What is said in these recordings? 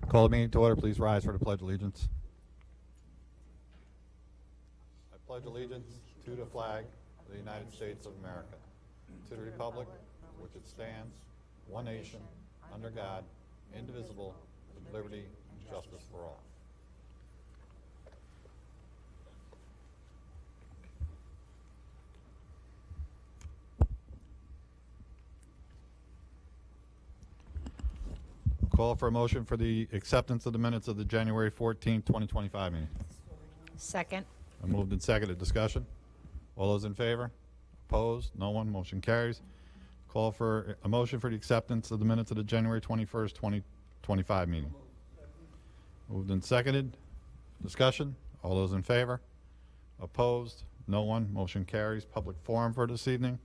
Call the meeting to order. Please rise for the Pledge of Allegiance. I pledge allegiance to the flag of the United States of America, to the republic for which it stands, one nation, under God, indivisible, with liberty and justice for all. Call for a motion for the acceptance of the minutes of the January 14th, 2025 meeting. Second. Moved and seconded. Discussion? All those in favor? Opposed? No one. Motion carries. Call for a motion for the acceptance of the minutes of the January 21st, 2025 meeting. Moved and seconded. Discussion? All those in favor? Opposed? No one. Motion carries. Public forum for this evening.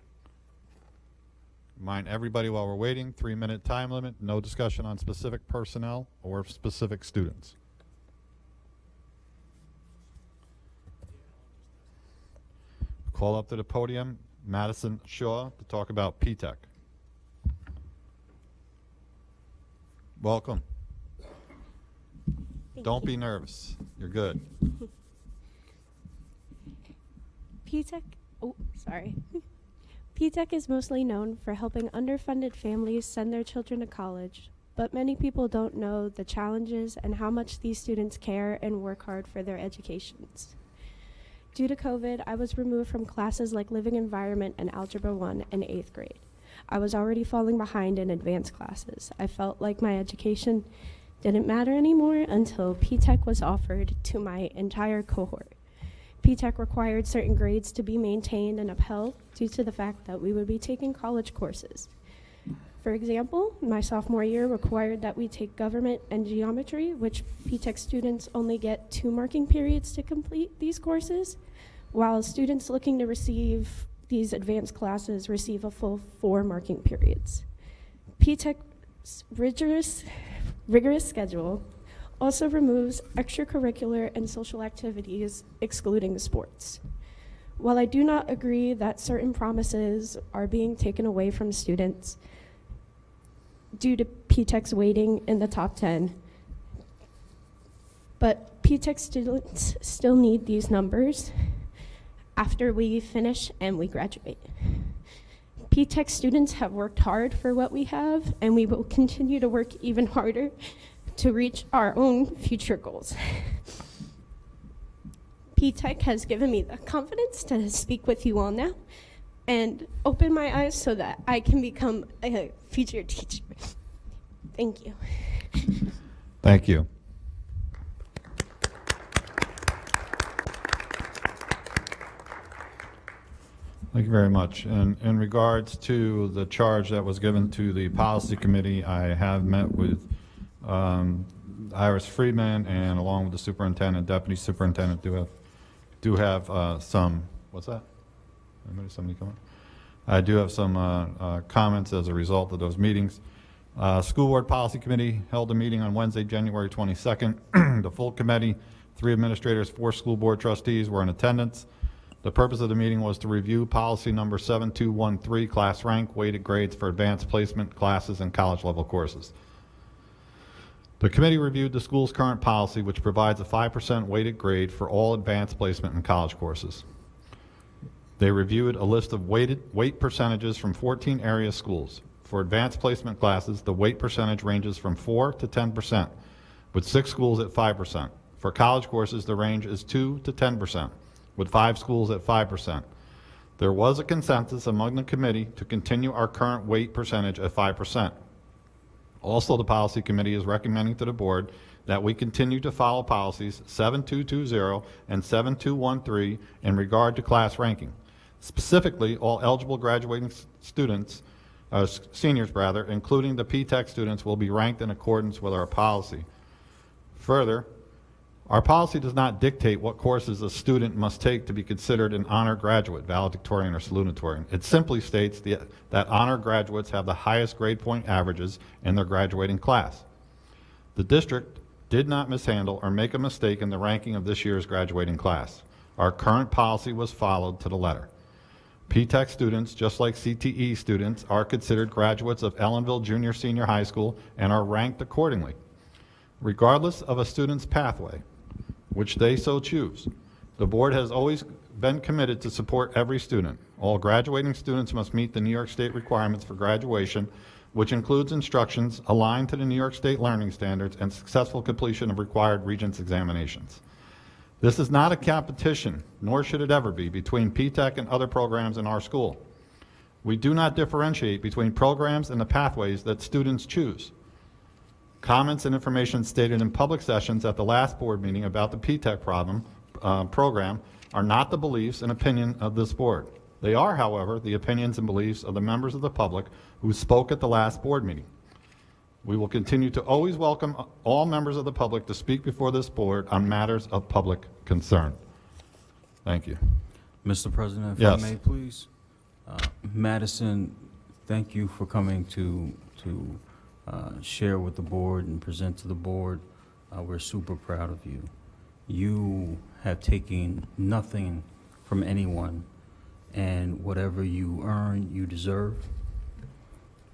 Remind everybody while we're waiting, 3-minute time limit, no discussion on specific personnel or specific students. Call up to the podium, Madison Shaw, to talk about P-TECH. Welcome. Don't be nervous. You're good. P-TECH, P-TECH is mostly known for helping underfunded families send their children to college, but many people don't know the challenges and how much these students care and work hard for their educations. Due to COVID, I was removed from classes like Living Environment and Algebra 1 in 8th grade. I was already falling behind in advanced classes. I felt like my education didn't matter anymore until P-TECH was offered to my entire cohort. P-TECH required certain grades to be maintained and upheld due to the fact that we would be taking college courses. For example, my sophomore year required that we take government and geometry, which P-TECH students only get 2 marking periods to complete these courses, while students looking to receive these advanced classes receive a full 4 marking periods. P-TECH's rigorous schedule also removes extracurricular and social activities, excluding sports. While I do not agree that certain promises are being taken away from students due to P-TECH's weighting in the top 10, but P-TECH students still need these numbers after we finish and we graduate. P-TECH students have worked hard for what we have, and we will continue to work even harder to reach our own future goals. P-TECH has given me the confidence to speak with you all now and open my eyes so that I can become a future teacher. Thank you. Thank you. Thank you very much. And in regards to the charge that was given to the policy committee, I have met with Iris Friedman, and along with the superintendent, deputy superintendent, do have some. What's that? Somebody coming? I do have some comments as a result of those meetings. School board policy committee held a meeting on Wednesday, January 22nd. The full committee, 3 administrators, 4 school board trustees were in attendance. The purpose of the meeting was to review policy number 7213, class rank, weighted grades for advanced placement classes and college level courses. The committee reviewed the school's current policy, which provides a 5% weighted grade for all advanced placement and college courses. They reviewed a list of weight percentages from 14 area schools. For advanced placement classes, the weight percentage ranges from 4 to 10%, with 6 schools at 5%. For college courses, the range is 2 to 10%, with 5 schools at 5%. There was a consensus among the committee to continue our current weight percentage at 5%. Also, the policy committee is recommending to the board that we continue to follow policies 7220 and 7213 in regard to class ranking. Specifically, all eligible graduating students, seniors rather, including the P-TECH students, will be ranked in accordance with our policy. Further, our policy does not dictate what courses a student must take to be considered an honor graduate, valedictorian or salutatorian. It simply states that honor graduates have the highest grade point averages in their graduating class. The district did not mishandle or make a mistake in the ranking of this year's graduating class. Our current policy was followed to the letter. P-TECH students, just like CTE students, are considered graduates of Ellenville Junior Senior High School and are ranked accordingly. Regardless of a student's pathway, which they so choose, the board has always been committed to support every student. All graduating students must meet the New York State requirements for graduation, which includes instructions aligned to the New York State learning standards and successful completion of required Regents examinations. This is not a competition, nor should it ever be, between P-TECH and other programs in our school. We do not differentiate between programs and the pathways that students choose. Comments and information stated in public sessions at the last board meeting about the P-TECH program are not the beliefs and opinion of this board. They are, however, the opinions and beliefs of the members of the public who spoke at the last board meeting. We will continue to always welcome all members of the public to speak before this board on matters of public concern. Thank you. Mr. President, if Yes. I may, please. Madison, thank you for coming to share with the board and present to the board. We're super proud of you. You have taken nothing from anyone, and whatever you earn, you deserve,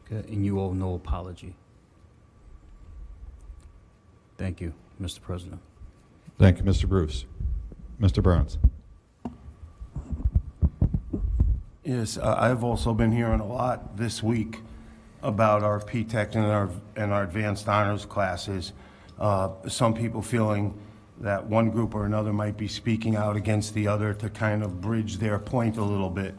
okay? And you owe no apology. Thank you, Mr. President. Thank you, Mr. Bruce. Mr. Burns. Yes, I've also been hearing a lot this week about our P-TECH and our advanced honors classes. Some people feeling that one group or another might be speaking out against the other to kind of bridge their point a little bit.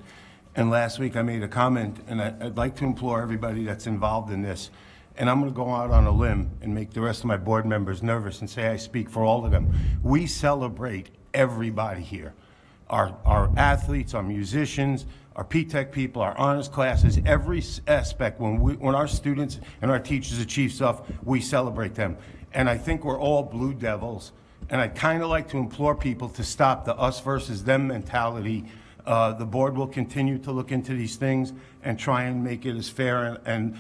And last week I made a comment, and I'd like to implore everybody that's involved in this, and I'm going to go out on a limb and make the rest of my board members nervous and say I speak for all of them. We celebrate everybody here. Our athletes, our musicians, our P-TECH people, our honors classes, every aspect. When our students and our teachers achieve stuff, we celebrate them. And I think we're all Blue Devils. And I'd kind of like to implore people to stop the us versus them mentality. The board will continue to look into these things and try and make it as fair and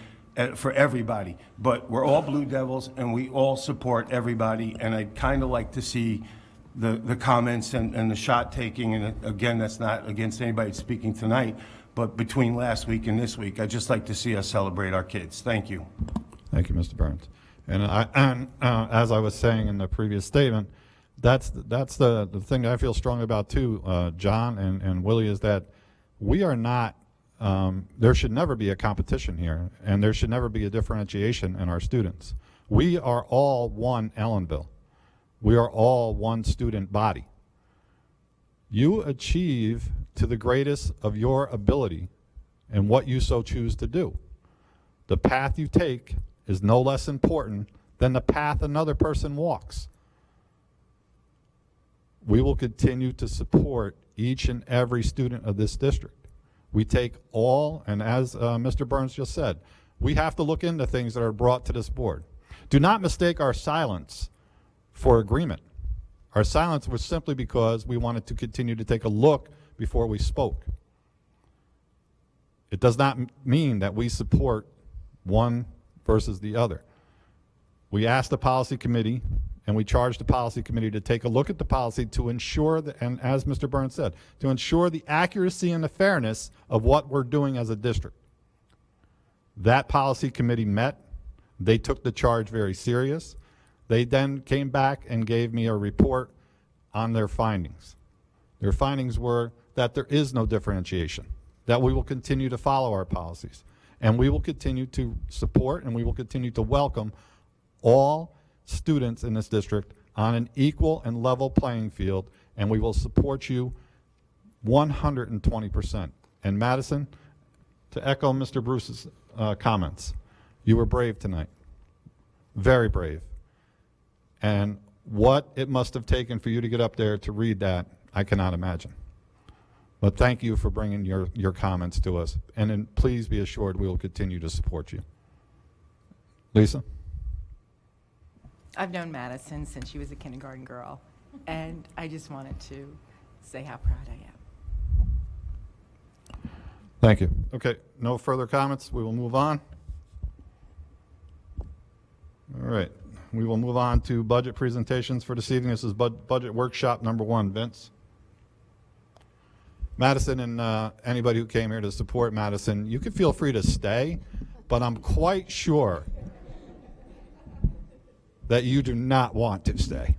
for everybody. But we're all Blue Devils, and we all support everybody. And I'd kind of like to see the comments and the shot taking, and again, that's not against anybody speaking tonight, but between last week and this week, I'd just like to see us celebrate our kids. Thank you. Thank you, Mr. Burns. And as I was saying in the previous statement, that's the thing that I feel strongly about too, John and Willie, is that we are not, there should never be a competition here, and there should never be a differentiation in our students. We are all one Ellenville. We are all one student body. You achieve to the greatest of your ability and what you so choose to do. The path you take is no less important than the path another person walks. We will continue to support each and every student of this district. We take all, and as Mr. Burns just said, we have to look into things that are brought to this board. Do not mistake our silence for agreement. Our silence was simply because we wanted to continue to take a look before we spoke. It does not mean that we support one versus the other. We asked the policy committee, and we charged the policy committee to take a look at the policy to ensure that, and as Mr. Burns said, to ensure the accuracy and the fairness of what we're doing as a district. That policy committee met. They took the charge very serious. They then came back and gave me a report on their findings. Their findings were that there is no differentiation, that we will continue to follow our policies, and we will continue to support and we will continue to welcome all students in this district on an equal and level playing field, and we will support you 120%. And Madison, to echo Mr. Bruce's comments, you were brave tonight, very brave. And what it must have taken for you to get up there to read that, I cannot imagine. But thank you for bringing your comments to us. And then please be assured we will continue to support you. Lisa? I've known Madison since she was a kindergarten girl, and I just wanted to say how proud I am. Thank you. Okay, no further comments. We will move on. All right. We will move on to budget presentations for this evening. This is budget workshop number 1. Vince? Madison and anybody who came here to support Madison, you can feel free to stay, but I'm quite sure that you do not want to stay.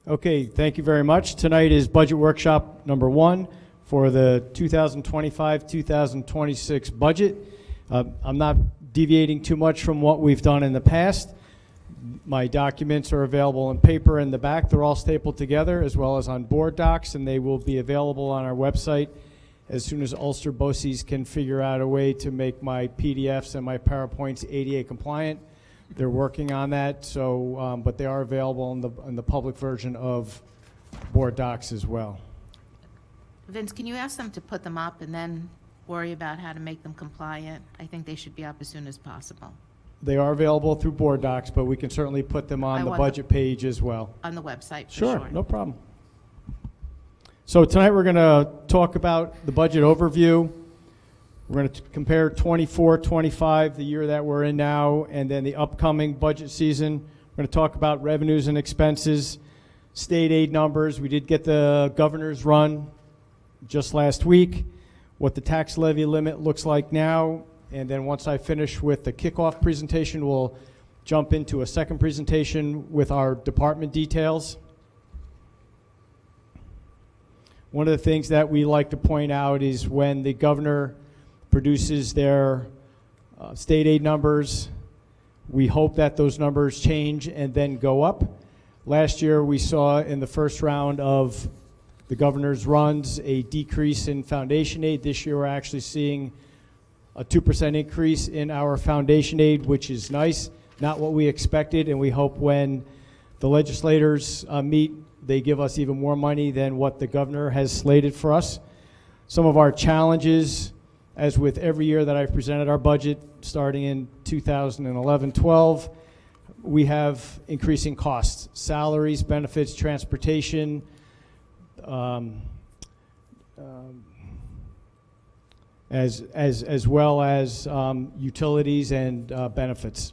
Okay, thank you very much. Tonight is budget workshop number 1 for the 2025-2026 budget. I'm not deviating too much from what we've done in the past. My documents are available in paper in the back. They're all stapled together as well as on board docs, and they will be available on our website as soon as Ulster BOCES can figure out a way to make my PDFs and my PowerPoints ADA compliant. They're working on that, so but they are available in the public version of board docs as well. Vince, can you ask them to put them up and then worry about how to make them compliant? I think they should be up as soon as possible They are available through board docs, but we can certainly put them on I the want them- budget page as well. on the website, for Sure, sure. no problem. So tonight we're going to talk about the budget overview. We're going to compare 24-25, the year that we're in now, and then the upcoming budget season. We're going to talk about revenues and expenses, state aid numbers. We did get the governor's run just last week, what the tax levy limit looks like now, and then once I finish with the kickoff presentation, we'll jump into a second presentation with our department details. One of the things that we like to point out is when the governor produces their state aid numbers, we hope that those numbers change and then go up. Last year we saw in the first round of the governor's runs a decrease in foundation aid. This year we're actually seeing a 2% increase in our foundation aid, which is nice, not what we expected, and we hope when the legislators meet, they give us even more money than what the governor has slated for us. Some of our challenges, as with every year that I've presented our budget, starting in 2011-12, we have increasing costs, salaries, benefits, transportation, as well as utilities and benefits.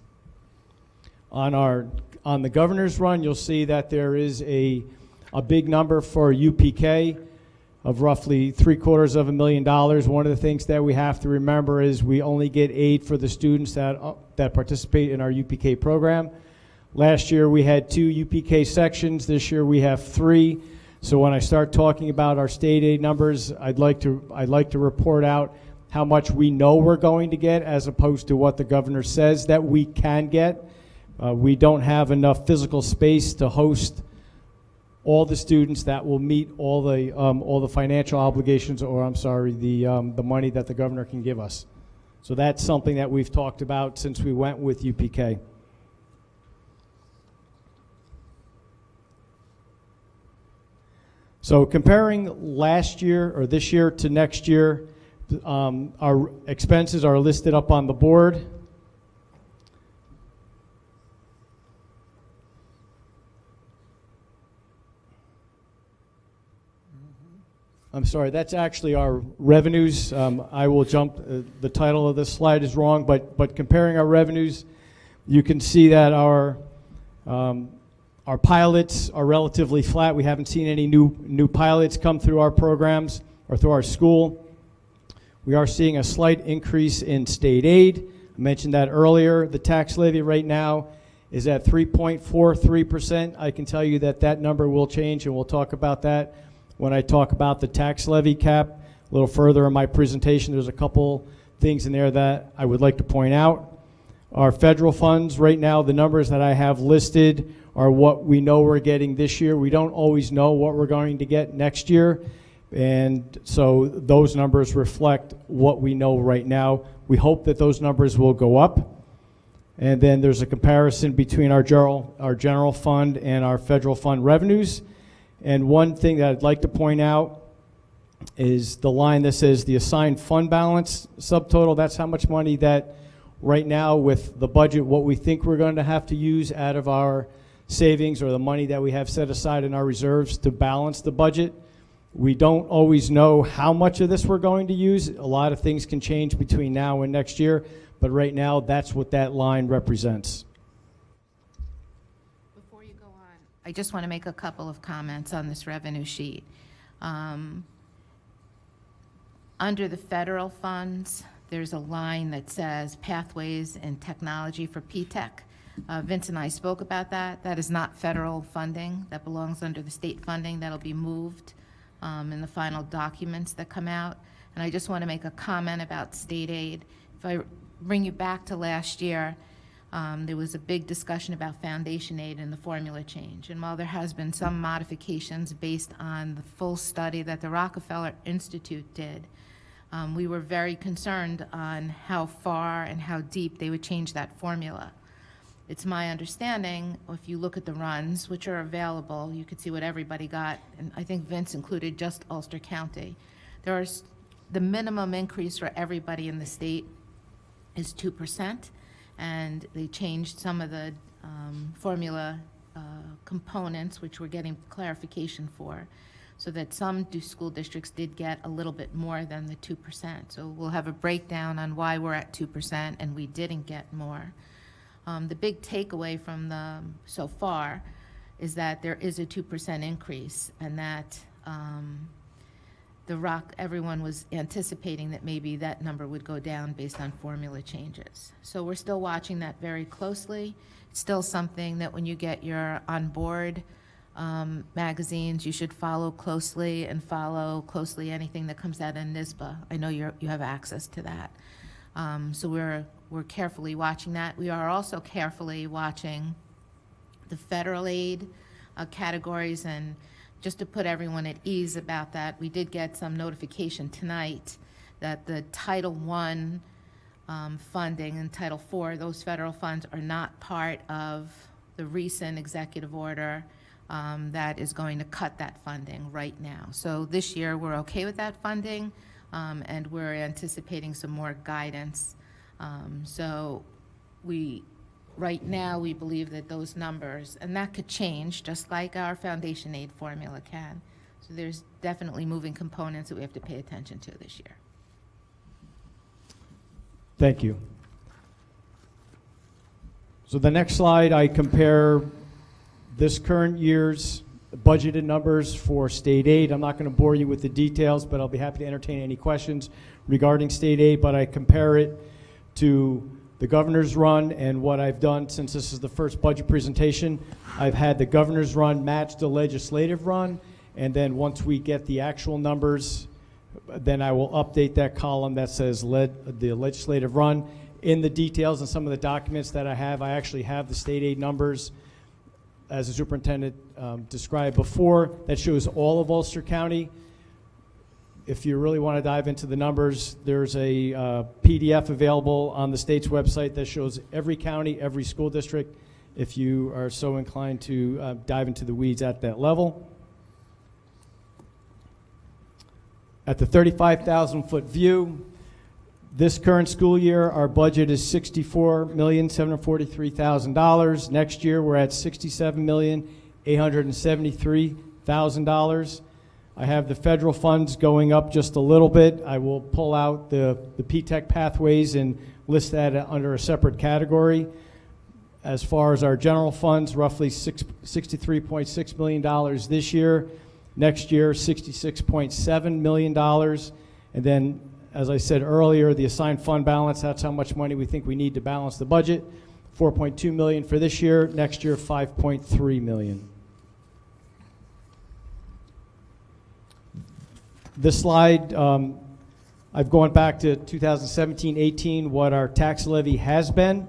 On the governor's run, you'll see that there is a big number for UPK of roughly $750,000. One of the things that we have to remember is we only get aid for the students that participate in our UPK program. Last year we had 2 UPK sections. This year we have 3. So when I start talking about our state aid numbers, I'd like to report out how much we know we're going to get as opposed to what the governor says that we can get. We don't have enough physical space to host all the students that will meet all the financial obligations, or I'm sorry, the money that the governor can give us. So that's something that we've talked about since we went with UPK. So comparing last year or this year to next year, our expenses are listed up on the board. I'm sorry, that's actually our revenues. I will jump, the title of this slide is wrong, but comparing our revenues, you can see that our pilots are relatively flat. We haven't seen any new pilots come through our programs or through our school. We are seeing a slight increase in state aid. I mentioned that earlier. The tax levy right now is at 3.43%. I can tell you that that number will change, and we'll talk about that when I talk about the tax levy cap a little further in my presentation. There's a couple things in there that I would like to point out. Our federal funds right now, the numbers that I have listed are what we know we're getting this year. We don't always know what we're going to get next year, and so those numbers reflect what we know right now. We hope that those numbers will go up. And then there's a comparison between our general fund and our federal fund revenues. And one thing that I'd like to point out is the line that says the assigned fund balance subtotal. That's how much money that right now with the budget, what we think we're going to have to use out of our savings or the money that we have set aside in our reserves to balance the budget. We don't always know how much of this we're going to use. A lot of things can change between now and next year, but right now that's what that line represents. I just want to make a couple of comments on this revenue sheet. Under the federal funds, there's a line that says Pathways and Technology for P-TECH. Vince and I spoke about that. That is not federal funding. That belongs under the state funding. That'll be moved in the final documents that come out. And I just want to make a comment about state aid. If I bring you back to last year, there was a big discussion about foundation aid and the formula change. And while there has been some modifications based on the full study that the Rockefeller Institute did, we were very concerned on how far and how deep they would change that formula. It's my understanding, if you look at the runs, which are available, you could see what everybody got, and I think Vince included just Ulster County. The minimum increase for everybody in the state is 2%, and they changed some of the formula components, which we're getting clarification for, so that some school districts did get a little bit more than the 2%. So we'll have a breakdown on why we're at 2% and we didn't get more. The big takeaway from so far is that there is a 2% increase, and that everyone was anticipating that maybe that number would go down based on formula changes. So we're still watching that very closely. It's still something that when you get your on board magazines, you should follow closely, and follow closely anything that comes out in NISBA. I know you have access to that. So we're carefully watching that. We are also carefully watching the federal aid categories, and just to put everyone at ease about that, we did get some notification tonight that the Title I funding and Title IV, those federal funds, are not part of the recent executive order that is going to cut that funding right now. So this year we're okay with that funding, and we're anticipating some more guidance. So right now we believe that those numbers, and that could change just like our foundation aid formula can. So there's definitely moving components that we have to pay attention to this year. Thank you. So the next slide, I compare this current year's budgeted numbers for state aid. I'm not going to bore you with the details, but I'll be happy to entertain any questions regarding state aid, but I compare it to the governor's run, and what I've done since this is the first budget presentation, I've had the governor's run match the legislative run, and then once we get the actual numbers, then I will update that column that says the legislative run. In the details and some of the documents that I actually have the state aid numbers as the superintendent described before. That shows all of Ulster County. If you really want to dive into the numbers, there's a PDF available on the state's website that shows every county, every school district, if you are so inclined to dive into the weeds at that level. At the 35,000-foot view, this current school year, our budget is $64,743,000. Next year, we're at $67,873,000. I have the federal funds going up just a little bit. I will pull out the P-TECH pathways and list that under a separate category. As far as our general funds, roughly $63.6 million this year. Next year, $66.7 million. And then, as I said earlier, the assigned fund balance, that's how much money we think we need to balance the budget. $4.2 million for this year. Next year, $5.3 million. This slide, I've gone back to 2017-18, what our tax levy has been.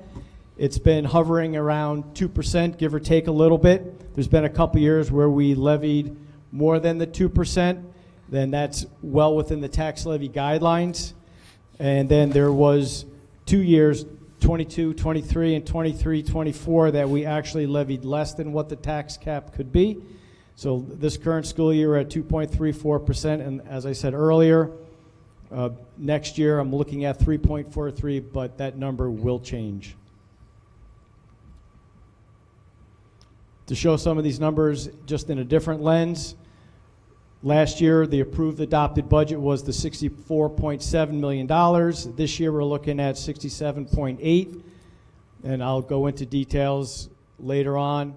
It's been hovering around 2%, give or take a little bit. There's been a couple years where we levied more than the 2%, then that's well within the tax levy guidelines. And then there was 2 years, 22, 23, and 23, 24, that we actually levied less than what the tax cap could be. So this current school year, we're at 2.34%, and as I said earlier, next year I'm looking at 3.43, but that number will change. To show some of these numbers just in a different lens, last year the approved adopted budget was the $64.7 million. This year we're looking at 67.8, and I'll go into details later on.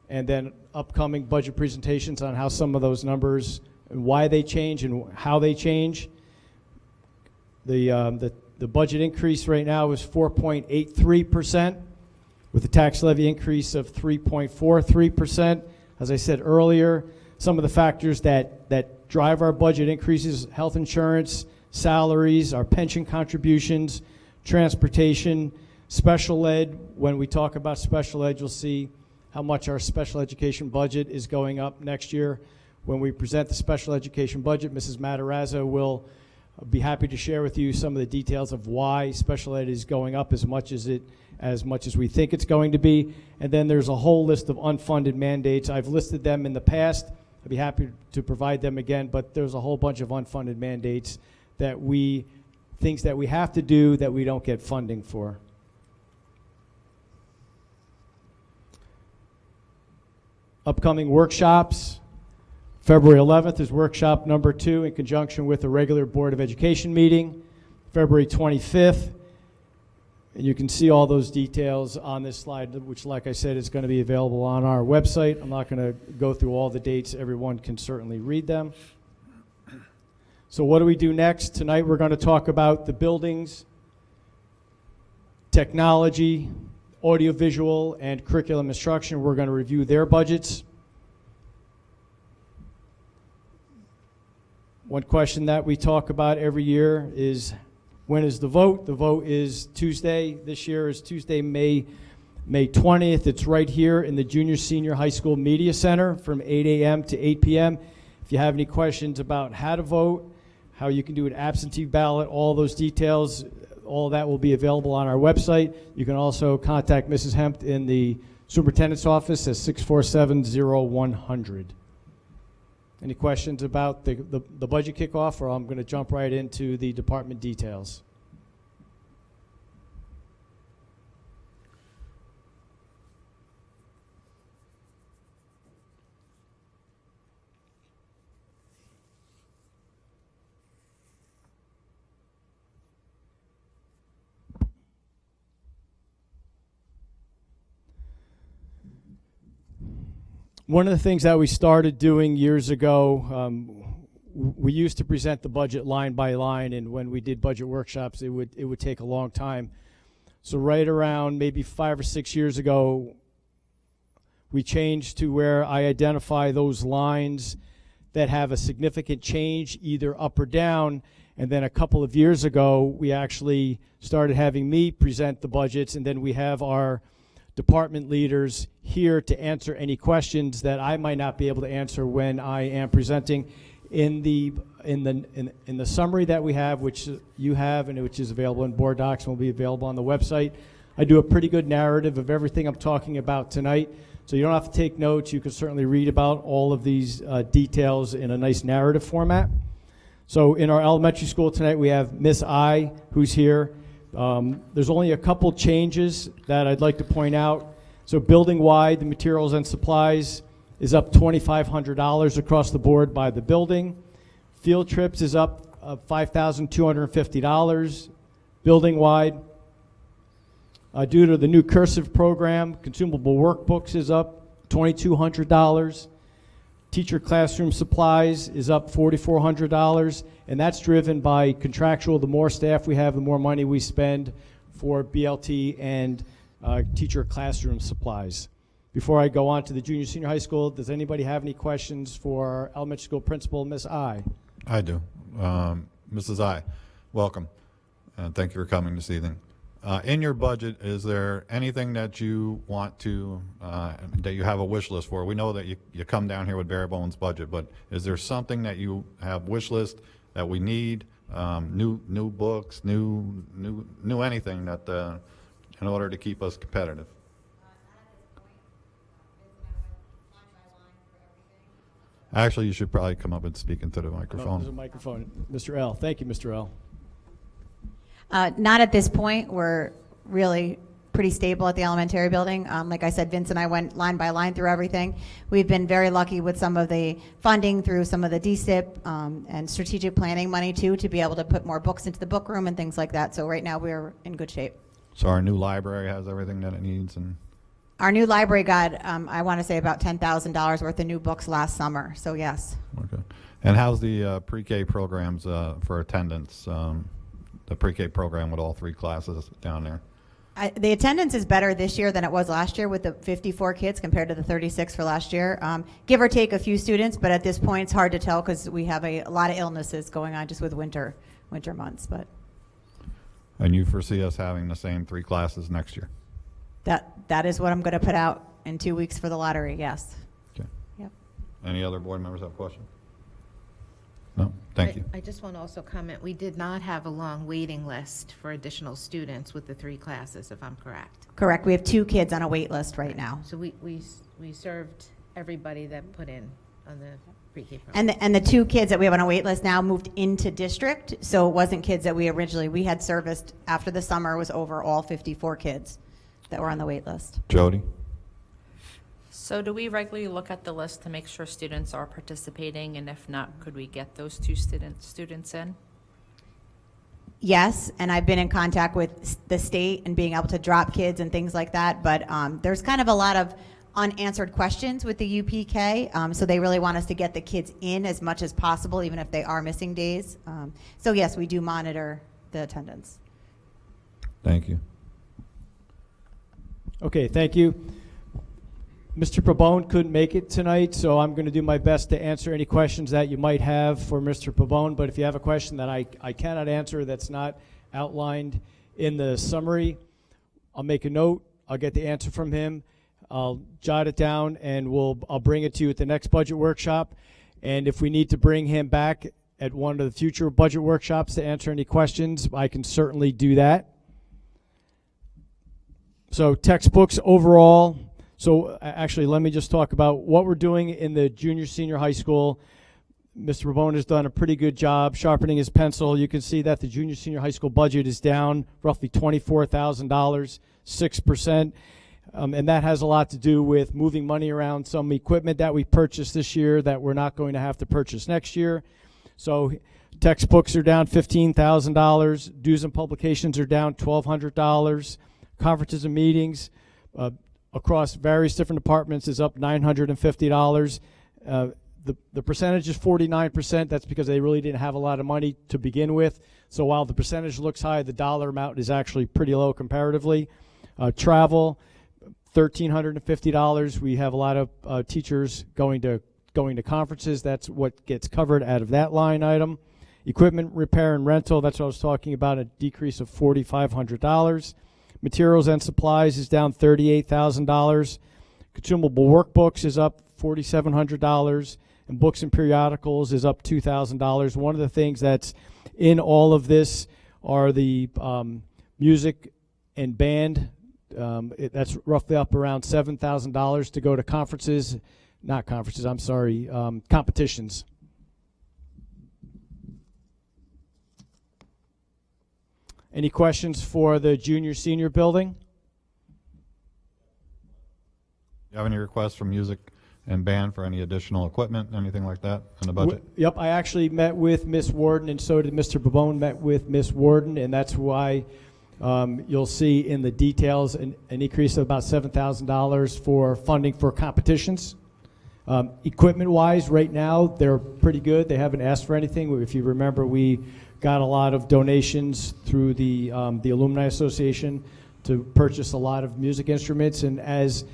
and then upcoming budget presentations on how some of those numbers and why they change and how they change. The budget increase right now is 4.83%, with a tax levy increase of 3.43%. As I said earlier, some of the factors that drive our budget increases: health insurance, salaries, our pension contributions, transportation, special ed. When we talk about special ed, you'll see how much our special education budget is going up next year. When we present the special education budget, Mrs. Matarazzo will be happy to share with you some of the details of why special ed is going up as much as we think it's going to be. And then there's a whole list of unfunded mandates. I've listed them in the past. I'd be happy to provide them again, but there's a whole bunch of unfunded mandates things that we have to do that we don't get funding for. Upcoming workshops. February 11th is workshop number 2 in conjunction with a regular Board of Education meeting. February 25th, and you can see all those details on this slide, which, like I said, is going to be available on our website. I'm not going to go through all the dates. Everyone can certainly read them. So what do we do next? Tonight we're going to talk about the buildings, technology, audiovisual, and curriculum instruction. We're going to review their budgets. One question that we talk about every year is, when is the vote? The vote is Tuesday. This year is Tuesday, May 20th. It's right here in the Junior Senior High School Media Center from 8 a.m. to 8 p.m. If you have any questions about how to vote, how you can do an absentee ballot, all those details, all of that will be available on our website. You can also contact Mrs. Hempt in the superintendent's office at 647-0100. Any questions about the budget kickoff, or I'm going to jump right into the department details? One of the things that we started doing years ago, we used to present the budget line by line, and when we did budget workshops, it would take a long time. So right around maybe 5 or 6 years ago, we changed to where I identify those lines that have a significant change, either up or down. And then a couple of years ago, we actually started having me present the budgets, and then we have our department leaders here to answer any questions that I might not be able to answer when I am presenting. In the summary that we have, which you have and which is available in board docs and will be available on the website, I do a pretty good narrative of everything I'm talking about tonight. So you don't have to take notes. You can certainly read about all of these details in a nice narrative format. So in our elementary school tonight, we have Miss I, who's here. There's only a couple changes that I'd like to point out. So building-wide, the materials and supplies is up $2,500 across the board by the building. Field trips is up $5,250 building-wide. Due to the new cursive program, consumable workbooks is up $2,200. Teacher classroom supplies is up $4,400, and that's driven by contractual. The more staff we have, the more money we spend for BLT and teacher classroom supplies. Before I go on to the junior senior high school, does anybody have any questions for our elementary school principal, Miss I? I do. Mrs. I, welcome, and thank you for coming this evening. In your budget, is there anything that you want to, that you have a wish list for? We know that you come down here with bare bones budget, but is there something that you have wish list that we need, new books, new anything that, in order to keep us competitive? Actually, you should probably come up and speak into the microphone. No, there's a microphone. Mr. L. Thank you, Mr. L. Not at this point. We're really pretty stable at the elementary building. Like I said, Vince and I went line by line through everything. We've been very lucky with some of the funding through some of the DSIP and strategic planning money too, to be able to put more books into the book room and things like that. So right now we're in good shape. So our new library has everything that it needs, and Our new library got, I want to say about $10,000 worth of new books last summer, so yes. Okay. And how's the pre-K programs for attendance? The pre-K program with all 3 classes down there? The attendance is better this year than it was last year with the 54 kids compared to the 36 for last year. Give or take a few students, but at this point it's hard to tell because we have a lot of illnesses going on just with winter months. But And you foresee us having the same 3 classes next year? that is what I'm going to put out in 2 weeks for the lottery, yes. Okay. Yep. Any other board members have questions? No? Thank you. I just want to also comment, we did not have a long waiting list for additional students with the 3 classes, if I'm correct. Correct. We have 2 kids on a wait list right now. So we served everybody that put in on the pre-K program. And the 2 kids that we have on a wait list now moved into district, so it wasn't kids that we had serviced after the summer was over, all 54 kids that were on the wait list. Jody? So do we regularly look at the list to make sure students are participating, and if not, could we get those 2 students in? Yes, and I've been in contact with the state and being able to drop kids and things like that, but there's kind of a lot of unanswered questions with the UPK, so they really want us to get the kids in as much as possible, even if they are missing days. So yes, we do monitor the attendance. Thank you. Okay, thank you. Mr. Pabon couldn't make it tonight, so I'm going to do my best to answer any questions that you might have for Mr. Pabon, but if you have a question that I cannot answer that's not outlined in the summary, I'll make a note, I'll get the answer from him, I'll jot it down, and I'll bring it to you at the next budget workshop, and if we need to bring him back at one of the future budget workshops to answer any questions, I can certainly do that. So textbooks overall, so actually let me just talk about what we're doing in the junior senior high school. Mr. Pabon has done a pretty good job sharpening his pencil. You can see that the junior senior high school budget is down roughly $24,000, 6%. And that has a lot to do with moving money around some equipment that we purchased this year that we're not going to have to purchase next year. So textbooks are down $15,000. Dues and publications are down $1,200. Conferences and meetings across various different departments is up $950. The percentage is 49%. That's because they really didn't have a lot of money to begin with. So while the percentage looks high, the dollar amount is actually pretty low comparatively. Travel, $1,350. We have a lot of teachers going to conferences. That's what gets covered out of that line item. Equipment repair and rental, that's what I was talking about, a decrease of $4,500. Materials and supplies is down $38,000. Consumable workbooks is up $4,700. And books and periodicals is up $2,000. One of the things that's in all of this are the music and band. That's roughly up around $7,000 to go to competitions. Any questions for the junior senior building? You have any requests for music and band for any additional equipment, anything like that in the budget? Yep, I actually met with Miss Warden, and so did Mr. Pabon met with Miss Warden, and that's why you'll see in the details an increase of about $7,000 for funding for competitions. Equipment-wise, right now, they're pretty good. They haven't asked for anything. If you remember, we got a lot of donations through the Alumni Association to purchase a lot of music instruments, and as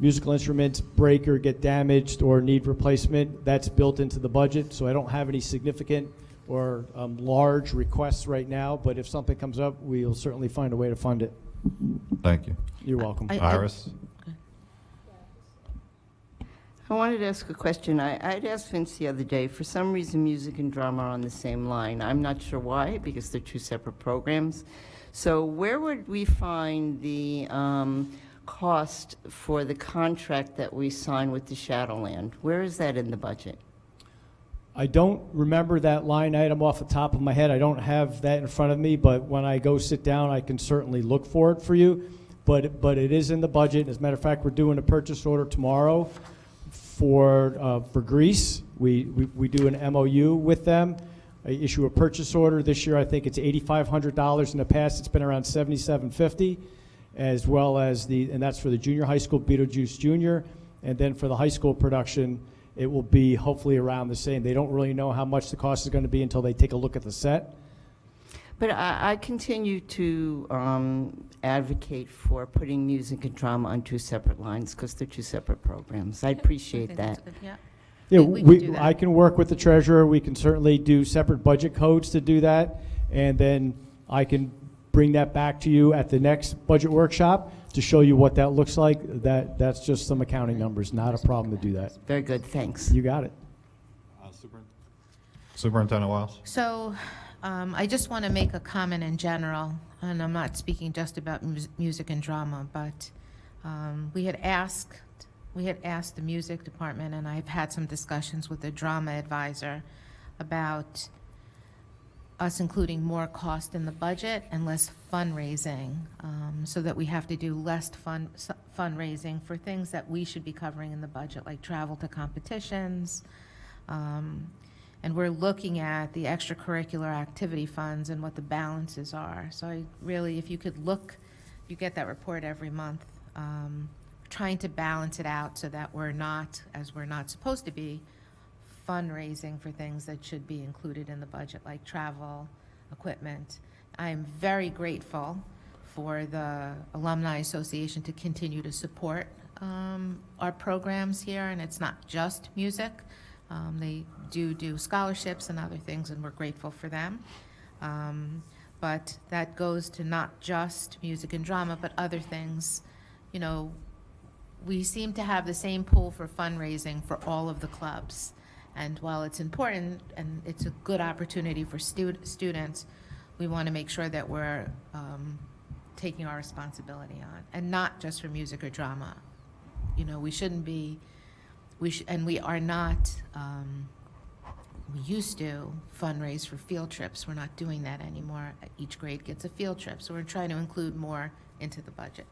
musical instruments break or get damaged or need replacement, that's built into the budget. So I don't have any significant or large requests right now, but if something comes up, we'll certainly find a way to fund it. Thank you. You're welcome. Iris? I wanted to ask a question. I'd asked Vince the other day, for some reason music and drama are on the same line. I'm not sure why, because they're 2 separate programs. So where would we find the cost for the contract that we signed with the Shadowland? Where is that in the budget? I don't remember that line item off the top of my head. I don't have that in front of me, but when I go sit down, I can certainly look for it for you. But it is in the budget. As a matter of fact, we're doing a purchase order tomorrow for Greece. We do an MOU with them. I issue a purchase order. This year, I think it's $8,500. In the past, it's been around $7,750. as well as and that's for the junior high school, Beetlejuice Junior, and then for the high school production, it will be hopefully around the same. They don't really know how much the cost is going to be until they take a look at the set. But I continue to advocate for putting music and drama on two separate lines, because they're two separate programs. I appreciate that. Yeah. Yeah, We can do that. I can work with the treasurer. We can certainly do separate budget codes to do that, and then I can bring that back to you at the next budget workshop to show you what that looks like. That's just some accounting numbers, not a problem to do that. Very good, thanks. You got it. Superintendent Wiles? So I just want to make a comment in general, and I'm not speaking just about music and drama, but we had asked the music department, and I've had some discussions with the drama advisor about us including more cost in the budget and less fundraising, so that we have to do less fundraising for things that we should be covering in the budget, like travel to competitions. And we're looking at the extracurricular activity funds and what the balances are. So I really, if you could look, you get that report every month, trying to balance it out so that we're not, as we're not supposed to be, fundraising for things that should be included in the budget, like travel, equipment. I am very grateful for the Alumni Association to continue to support our programs here, and it's not just music. They do scholarships and other things, and we're grateful for them. But that goes to not just music and drama, but other things. You know, we seem to have the same pool for fundraising for all of the clubs. And while it's important and it's a good opportunity for students, we want to make sure that we're taking our responsibility on, and not just for music or drama. You know, we shouldn't be, and we are not, we used to fundraise for field trips. We're not doing that anymore. Each grade gets a field trip, so we're trying to include more into the budget.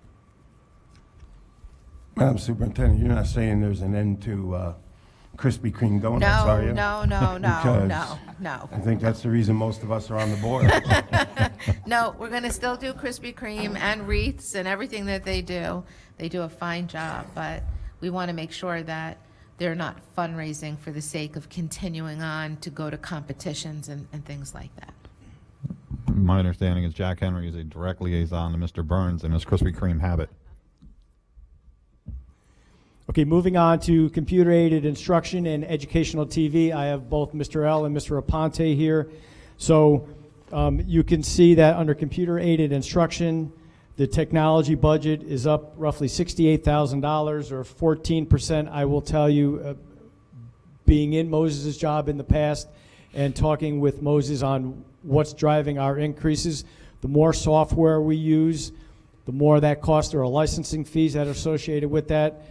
Madam Superintendent, you're not saying there's an end to Krispy Kreme donuts, are you? No. I think that's the reason most of us are on the board. No, we're going to still do Krispy Kreme and wreaths and everything that they do. They do a fine job, but we want to make sure that they're not fundraising for the sake of continuing on to go to competitions and things like that. My understanding is Jack Henry is a direct liaison to Mr. Burns and his Krispy Kreme habit. Okay, moving on to computer-aided instruction and educational TV. I have both Mr. L. and Mr. Aponte here. So you can see that under computer-aided instruction, the technology budget is up roughly $68,000 or 14%. I will tell you, being in Moses' job in the past and talking with Moses on what's driving our increases, the more software we use, the more that costs. There are licensing fees that are associated with that.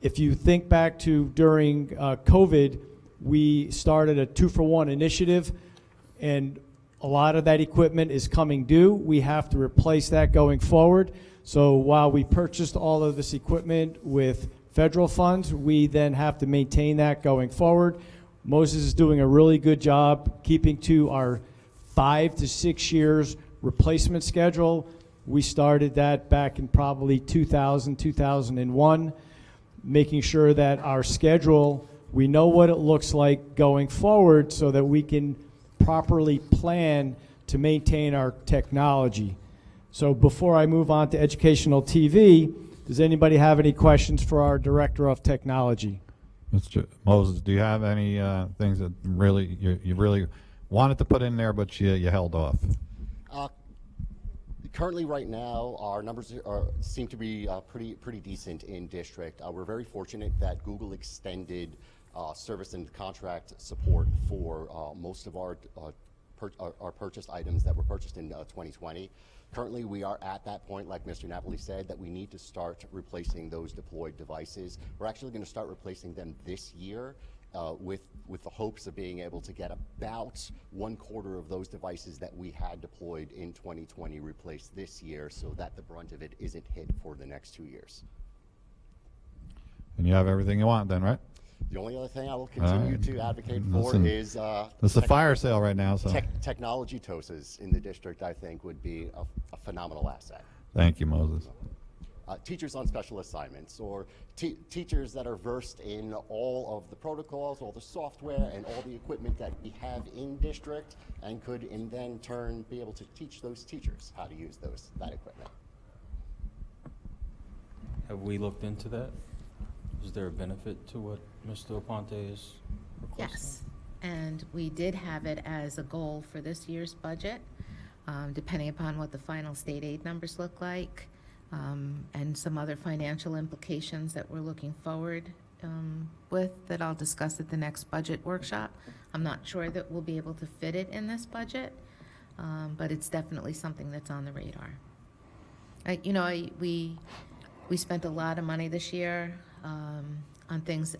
If you think back to during COVID, we started a 2-for-1 initiative, and a lot of that equipment is coming due. We have to replace that going forward. So while we purchased all of this equipment with federal funds, we then have to maintain that going forward. Moses is doing a really good job keeping to our 5 to 6 years replacement schedule. We started that back in probably 2000, 2001. Making sure that our schedule, we know what it looks like going forward so that we can properly plan to maintain our technology. So before I move on to educational TV, does anybody have any questions for our Director of Technology? Mr. Moses, do you have any things that really you really wanted to put in there but you held off? Currently, right now, our numbers seem to be pretty decent in district. We're very fortunate that Google extended service and contract support for most of our purchased items that were purchased in 2020. Currently, we are at that point, like Mr. Napoli said, that we need to start replacing those deployed devices. We're actually going to start replacing them this year. With the hopes of being able to get about 1/4 of those devices that we had deployed in 2020 replaced this year, so that the brunt of it isn't hit for the next 2 years. And you have everything you want then, right? The only other thing I will continue to advocate for Listen, is it's a fire sale right now, so technology TOSAs in the district, I think, would be a phenomenal asset. Thank you, Moses. Teachers on special assignments, or teachers that are versed in all of the protocols, all the software, and all the equipment that we have in district, and could in then turn be able to teach those teachers how to use that equipment. Have we looked into that? Is there a benefit to what Mr. Aponte is requesting? Yes, and we did have it as a goal for this year's budget, depending upon what the final state aid numbers look like, and some other financial implications that we're looking forward with that I'll discuss at the next budget workshop. I'm not sure that we'll be able to fit it in this budget, but it's definitely something that's on the radar. We spent a lot of money this year on things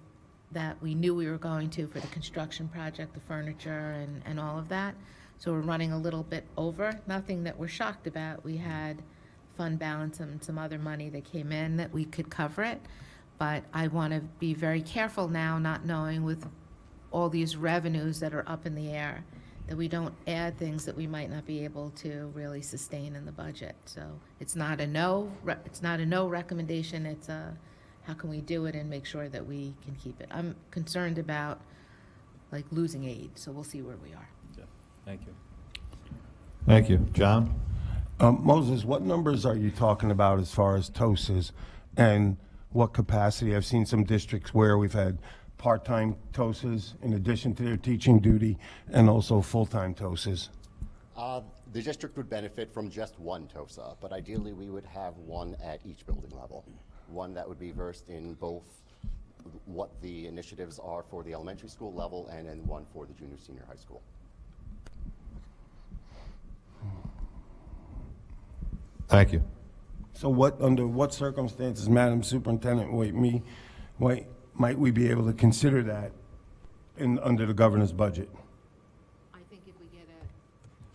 that we knew we were going to for the construction project, the furniture, and all of that. So we're running a little bit over. Nothing that we're shocked about. We had fund balance and some other money that came in that we could cover it. But I want to be very careful now, not knowing with all these revenues that are up in the air, that we don't add things that we might not be able to really sustain in the budget. So it's not a no recommendation. It's a how can we do it and make sure that we can keep it. I'm concerned about like losing aid, so we'll see where we are. Yeah. Thank you. Thank you. John? Moses, what numbers are you talking about as far as TOSAs, and what capacity? I've seen some districts where we've had part-time TOSAs in addition to their teaching duty, and also full-time TOSAs. The district would benefit from just one TOSA, but ideally we would have one at each building level. One that would be versed in both what the initiatives are for the elementary school level, and then one for the junior senior high school. Thank you. So under what circumstances, Madam Superintendent, might we be able to consider that under the governor's budget? I think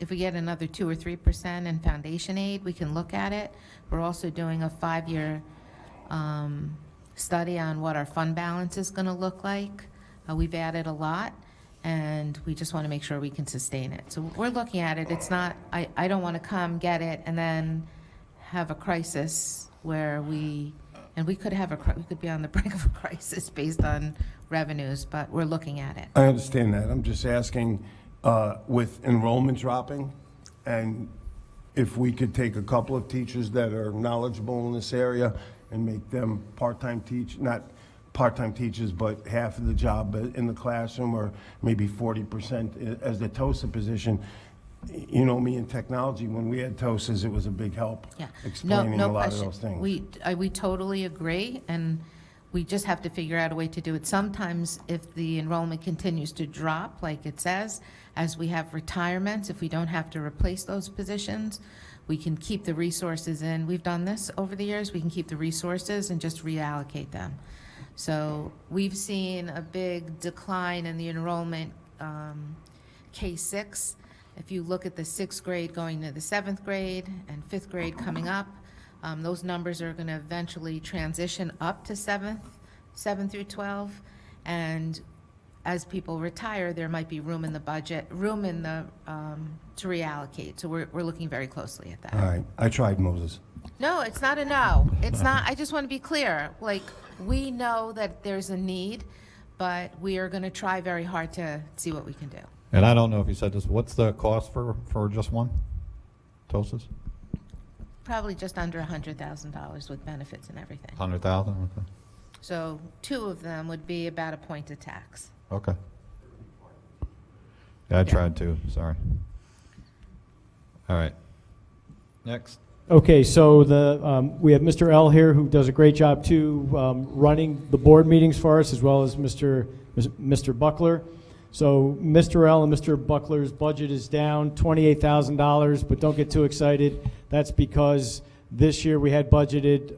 if we get another 2 or 3% in foundation aid, we can look at it. We're also doing a 5-year study on what our fund balance is going to look like. We've added a lot, and we just want to make sure we can sustain it. So we're looking at it. It's not, I don't want to come get it and then have a crisis where we could be on the brink of a crisis based on revenues, but we're looking at it. I understand that. I'm just asking, with enrollment dropping, and if we could take a couple of teachers that are knowledgeable in this area and make them not part-time teachers, but half of the job in the classroom, or maybe 40% as the TOSA position. You know me in technology, when we had TOSAs, it was a big help explaining a lot of those things. We totally agree, and we just have to figure out a way to do it. Sometimes if the enrollment continues to drop, like it says, as we have retirements, if we don't have to replace those positions, we can keep the resources in. We've done this over the years. We can keep the resources and just reallocate them. So we've seen a big decline in the enrollment K-6. If you look at the 6th grade going to the 7th grade and 5th grade coming up, those numbers are going to eventually transition up to 7 through 12. And as people retire, there might be room in the budget, to reallocate. So we're looking very closely at that. All right, I tried, Moses. No, it's not a no. It's not. I just want to be clear. Like, we know that there's a need, but we are going to try very hard to see what we can do. And I don't know if you said this, what's the cost for just one TOSAs? Probably just under $100,000 with benefits and everything. 100,000, okay. So 2 of them would be about a point of tax. Okay. Yeah, I tried to, sorry. All right. Next. Okay, so we have Mr. L here, who does a great job too, running the board meetings for us, as well as Mr. Buckler. So Mr. L and Mr. Buckler's budget is down $28,000, but don't get too excited. That's because this year we had budgeted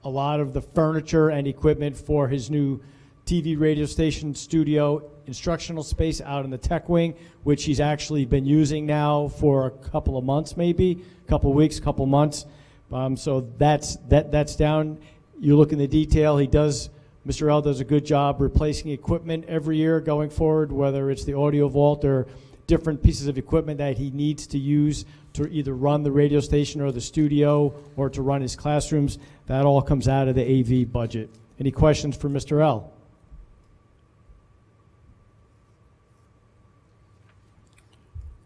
a lot of the furniture and equipment for his new TV radio station studio instructional space out in the tech wing, which he's actually been using now for a couple of months, maybe a couple of weeks, couple of months. So that's down. You look in the detail. Mr. L does a good job replacing equipment every year going forward, whether it's the audio vault or different pieces of equipment that he needs to use to either run the radio station or the studio or to run his classrooms. That all comes out of the AV budget. Any questions for Mr. L?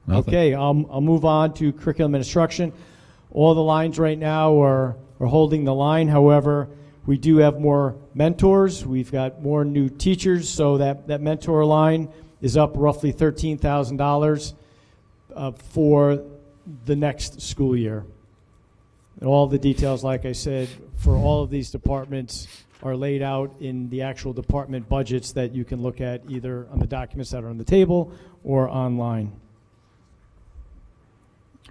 Nothing. Okay, I'll move on to curriculum and instruction. All the lines right now are holding the line. However, we do have more mentors. We've got more new teachers, so that mentor line is up roughly $13,000 for the next school year. And all the details, like I said, for all of these departments are laid out in the actual department budgets that you can look at either on the documents that are on the table or online.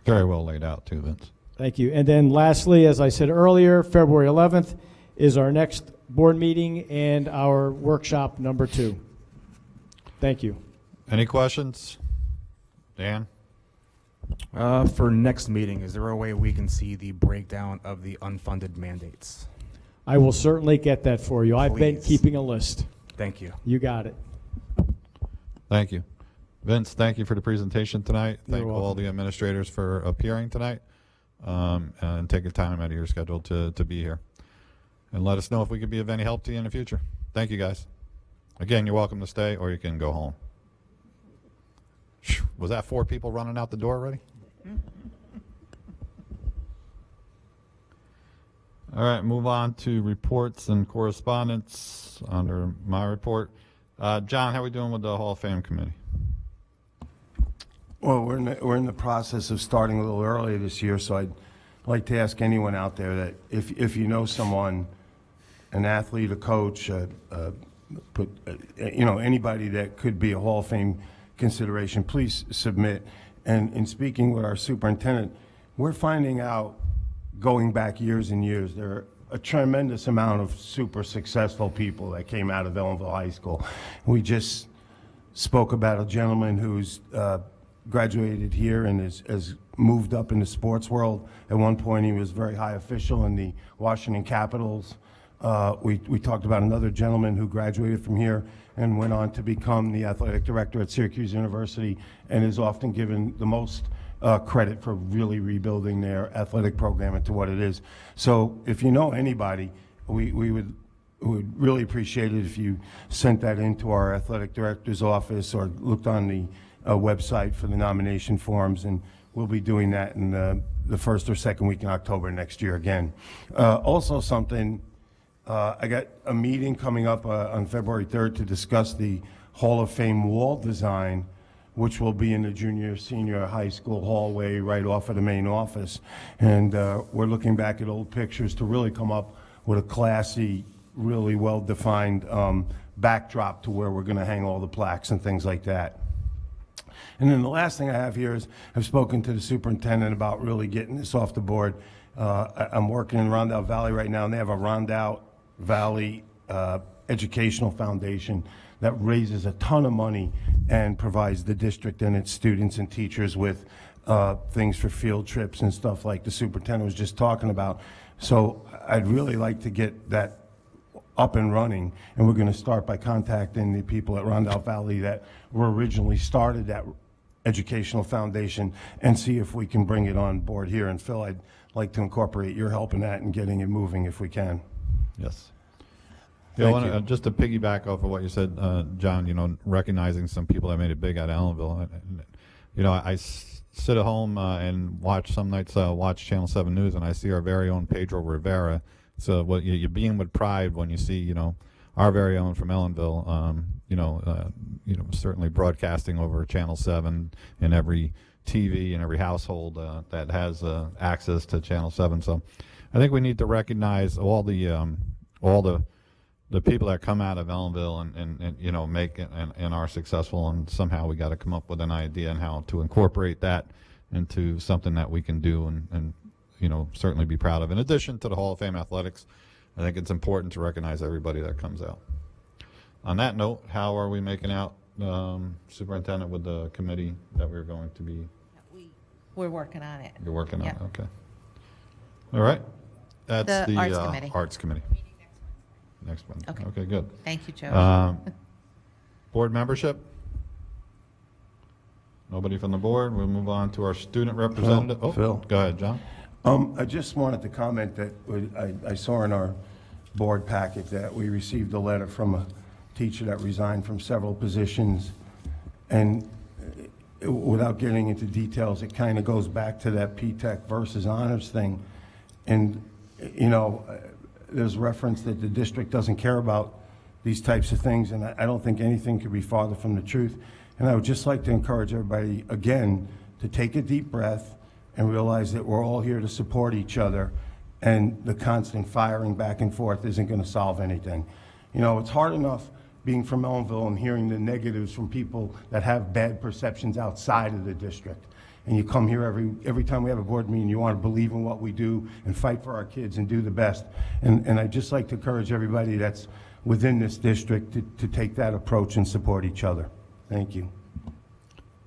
Very well laid out too, Vince. Thank you. And then lastly, as I said earlier, February 11th is our next board meeting and our workshop number 2. Thank you. Any questions? Dan? For next meeting, is there a way we can see the breakdown of the unfunded mandates? I will certainly get that for you. I've been Please. keeping a list. Thank you. You got it. Thank you. Vince, thank you for the presentation tonight. You're Thank all welcome. the administrators for appearing tonight and taking time out of your schedule to be here. And let us know if we could be of any help to you in the future. Thank you, guys. Again, you're welcome to stay or you can go home. Phew, was that 4 people running out the door already? All right, move on to reports and correspondence under my report. John, how are we doing with the Hall of Fame committee? Well, we're in the process of starting a little early this year, so I'd like to ask anyone out there that if you know someone, an athlete, a coach, anybody that could be a Hall of Fame consideration, please submit. And in speaking with our superintendent, we're finding out, going back years and years, there are a tremendous amount of super successful people that came out of Ellenville High School. We just spoke about a gentleman who's graduated here and has moved up in the sports world. At one point, he was a very high official in the Washington Capitals. We talked about another gentleman who graduated from here and went on to become the athletic director at Syracuse University and is often given the most credit for really rebuilding their athletic program into what it is. So if you know anybody, we would really appreciate it if you sent that into our athletic director's office or looked on the website for the nomination forms, and we'll be doing that in the first or second week in October next year again. Also something, I got a meeting coming up on February 3rd to discuss the Hall of Fame wall design, which will be in the junior, senior high school hallway right off of the main office. And we're looking back at old pictures to really come up with a classy, really well-defined backdrop to where we're going to hang all the plaques and things like that. And then the last thing I have here is I've spoken to the superintendent about really getting this off the board. I'm working in Rondout Valley right now, and they have a Rondout Valley Educational Foundation that raises a ton of money and provides the district and its students and teachers with things for field trips and stuff like the superintendent was just talking about. So I'd really like to get that up and running, and we're going to start by contacting the people at Rondout Valley that were originally started that educational foundation and see if we can bring it on board here. And Phil, I'd like to incorporate your help in that and getting it moving if we can. Yes. Yeah, Thank you. just to piggyback off of what you said, John, recognizing some people that made it big out of Ellenville. I sit at home and watch some nights, watch Channel 7 News, and I see our very own Pedro Rivera. So what you beam with pride when you see, our very own from Ellenville, certainly broadcasting over Channel 7 in every TV and every household that has access to Channel 7. So I think we need to recognize all the people that come out of Ellenville and make it and are successful, and somehow we got to come up with an idea on how to incorporate that into something that we can do and certainly be proud of. In addition to the Hall of Fame athletics, I think it's important to recognize everybody that comes out. On that note, how are we making out, Superintendent, with the committee that we're going to be? We're working on it. You're working on Yep. it, okay. All right. That's The the Arts Committee. Arts Committee. Next one. Okay, good. Thank you, Joe. Board membership? Nobody from the board. We'll move on to our student representative. Phil. Go ahead, John. I just wanted to comment that I saw in our board packet that we received a letter from a teacher that resigned from several positions. And without getting into details, it kind of goes back to that P-TECH versus honors thing. And, you know, there's reference that the district doesn't care about these types of things, and I don't think anything could be farther from the truth. And I would just like to encourage everybody, again, to take a deep breath and realize that we're all here to support each other, and the constant firing back and forth isn't going to solve anything. You know, it's hard enough being from Ellenville and hearing the negatives from people that have bad perceptions outside of the district. And you come here every time we have a board meeting, you want to believe in what we do and fight for our kids and do the best. And I'd just like to encourage everybody that's within this district to take that approach and support each other. Thank you.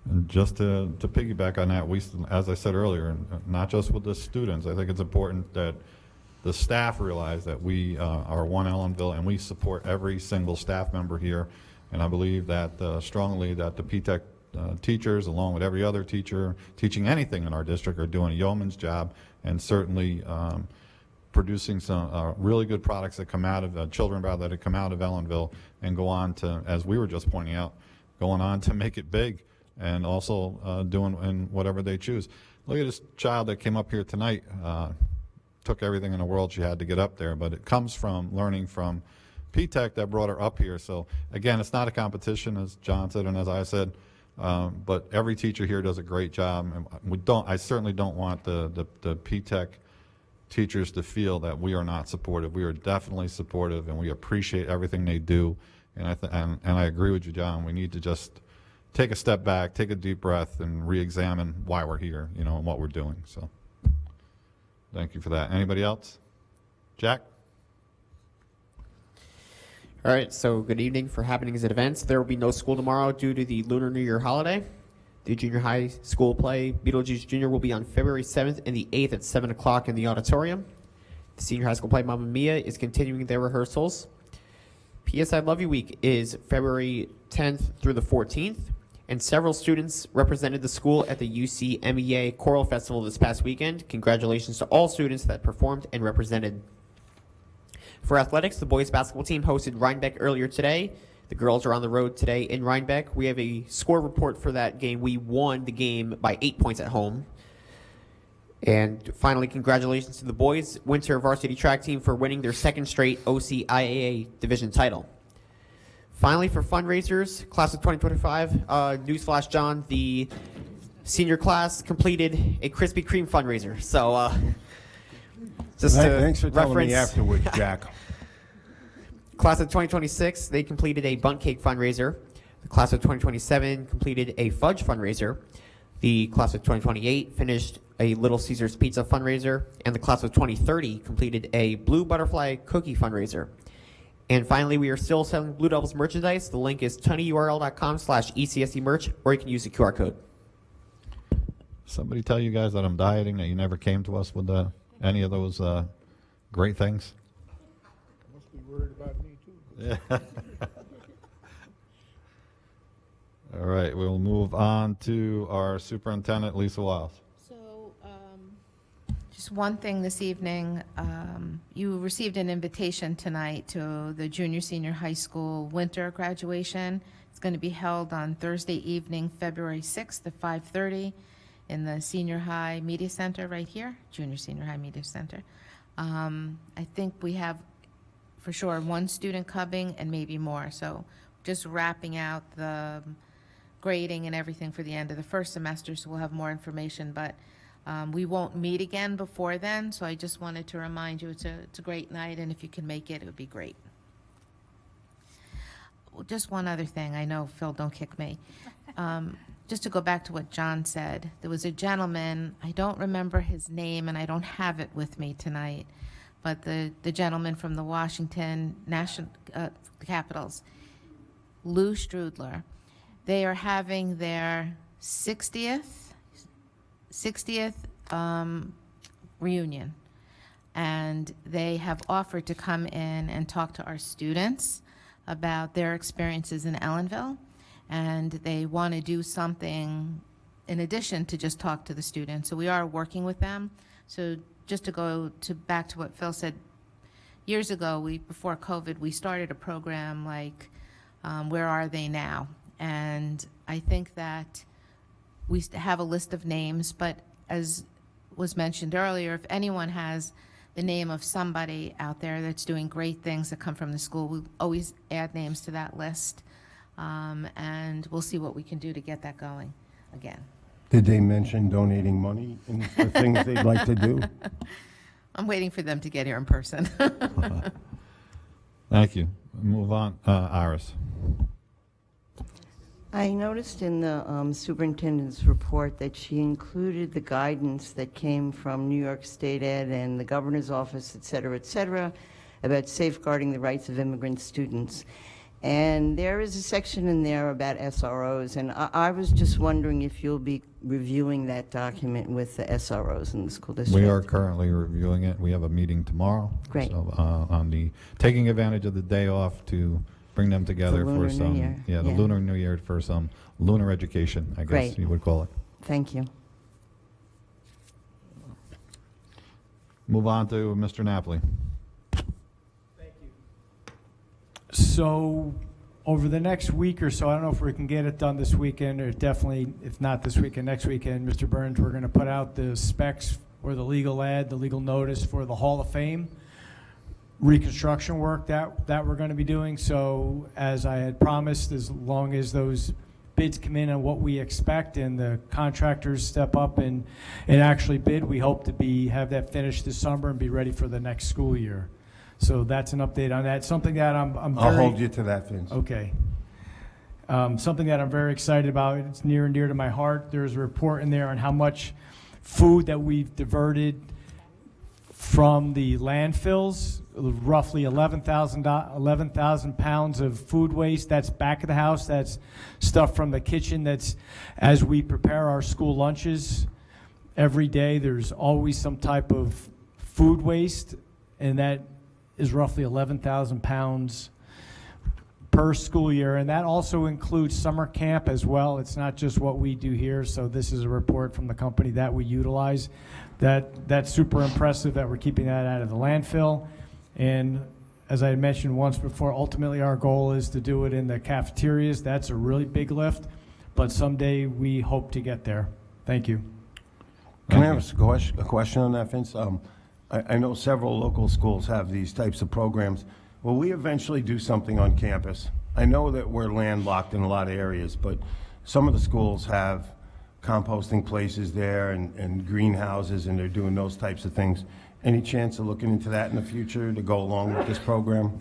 And just to piggyback on that, as I said earlier, not just with the students, I think it's important that the staff realize that we are one Ellenville and we support every single staff member here. And I believe that strongly that the P-TECH teachers, along with every other teacher teaching anything in our district, are doing a yeoman's job, and certainly producing some really good products that come out of children that come out of Ellenville and go on to, as we were just pointing out, going on to make it big, and also doing in whatever they choose. Look at this child that came up here tonight. Took everything in the world she had to get up there, but it comes from learning from P-TECH that brought her up here. So again, it's not a competition, as John said and as I said, but every teacher here does a great job. And I certainly don't want the P-TECH teachers to feel that we are not supportive. We are definitely supportive, and we appreciate everything they do. And I agree with you, John. We need to just take a step back, take a deep breath, and re-examine why we're here, you know, and what we're doing. So thank you for that. Anybody else? Jack? All right, so good evening. For happenings and events, there will be no school tomorrow due to the Lunar New Year holiday. The junior high school play, Beetlejuice Jr. will be on February 7th and the 8th at 7 o'clock in the auditorium. The senior high school play, Mamma Mia, is continuing their rehearsals. PS I Love You Week is February 10th through the 14th, and several students represented the school at the UCMEA Choral Festival this past weekend. Congratulations to all students that performed and represented. For athletics, the boys basketball team hosted Rhinebeck earlier today. The girls are on the road today in Rhinebeck. We have a score report for that game. We won the game by 8 points at home. And finally, congratulations to the boys winter varsity track team for winning their second straight OCIAA division title. Finally, for fundraisers, class of 2025, newsflash, John, the senior class completed a Krispy Kreme fundraiser. So just Thanks for telling me afterwards, Jack. Class of 2026, they completed a bundt cake fundraiser. The class of 2027 completed a fudge fundraiser. The class of 2028 finished a Little Caesars Pizza fundraiser. And the class of 2030 completed a Blue Butterfly cookie fundraiser. And finally, we are still selling Blue Devils merchandise. The link is tinyurl.com/ECSD merch, or you can use the QR code. Somebody tell you guys that I'm dieting, that you never came to us with any of those great things? Must be worried about me too. Yeah. All right, we'll move on to our superintendent, Lisa Wiles. So, just one thing this evening, you received an invitation tonight to the junior senior high school winter graduation. It's going to be held on Thursday evening, February 6th at 5:30 in the senior high media center right here, junior senior high media center. I think we have for sure one student coming and maybe more. So just wrapping out the grading and everything for the end of the first semester, so we'll have more information, but we won't meet again before then, so I just wanted to remind you it's a great night, and if you can make it, it would be great. Well, just one other thing. I know, Phil, don't kick me. Just to go back to what John said, there was a gentleman, I don't remember his name, and I don't have it with me tonight, but the gentleman from the Washington National Capitals, Lou Strudler, they are having their 60th reunion, and they have offered to come in and talk to our students about their experiences in Ellenville, and they want to do something in addition to just talk to the students. So we are working with them. So just to go back to what Phil said, years ago, before COVID, we started a program like Where Are They Now? And I think that we have a list of names, but as was mentioned earlier, if anyone has the name of somebody out there that's doing great things that come from the school, we always add names to that list. And we'll see what we can do to get that going again. Did they mention donating money for things they'd like to do? I'm waiting for them to get here in person. Thank you. Move on. Iris. I noticed in the superintendent's report that she included the guidance that came from New York State Ed and the governor's office, et cetera, about safeguarding the rights of immigrant students. And there is a section in there about SROs, and I was just wondering if you'll be reviewing that document with the SROs in the school district. We are currently reviewing it. We have a meeting tomorrow. Great. So, on the taking advantage of the day off to bring them together for Lunar New some, Year. the Yeah. Lunar New Year for some lunar education, I guess Great. you would call it. Thank you. Move on to Mr. Napoli. So over the next week or so, I don't know if we can get it done this weekend, or definitely, if not this weekend, next weekend, Mr. Burns, we're going to put out the specs or the legal ad, the legal notice for the Hall of Fame reconstruction work that we're going to be doing. So as I had promised, as long as those bids come in on what we expect and the contractors step up and actually bid, we hope to have that finished this summer and be ready for the next school year. So that's an update on that. Something that I'm very... I'll hold you to that, Vince. Okay. Something that I'm very excited about. It's near and dear to my heart. There's a report in there on how much food that we've diverted from the landfills, roughly 11,000 pounds of food waste. That's back of the house. That's stuff from the kitchen. That's as we prepare our school lunches every day, there's always some type of food waste, and that is roughly 11,000 pounds per school year, and that also includes summer camp as well. It's not just what we do here, so this is a report from the company that we utilize. That's super impressive that we're keeping that out of the landfill, and as I mentioned once before, ultimately our goal is to do it in the cafeterias. That's a really big lift, but someday we hope to get there. Thank you. Can I have a question on that, Vince? I know several local schools have these types of programs. Will we eventually do something on campus? I know that we're landlocked in a lot of areas, but some of the schools have composting places there and greenhouses, and they're doing those types of things. Any chance of looking into that in the future to go along with this program?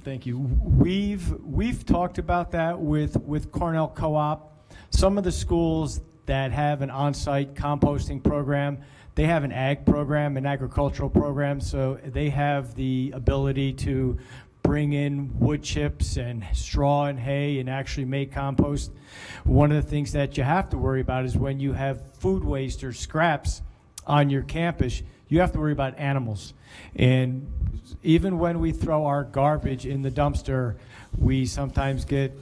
Thank you. We've talked about that with Cornell Co-op. Some of the schools that have an on-site composting program, they have an ag program, an agricultural program, so they have the ability to bring in wood chips and straw and hay and actually make compost. One of the things that you have to worry about is when you have food waste or scraps on your campus, you have to worry about animals. And even when we throw our garbage in the dumpster, we sometimes get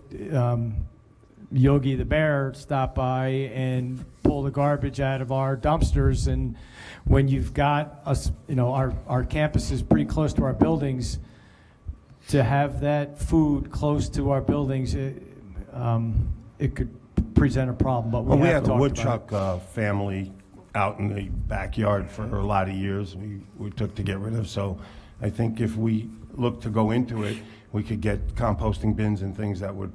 Yogi the bear stop by and pull the garbage out of our dumpsters. And when you've got us, our campus is pretty close to our buildings, to have that food close to our buildings, it could present a problem. But we had a woodchuck family out in the backyard for a lot of years. We took to get rid of. So I think if we look to go into it, we could get composting bins and things that would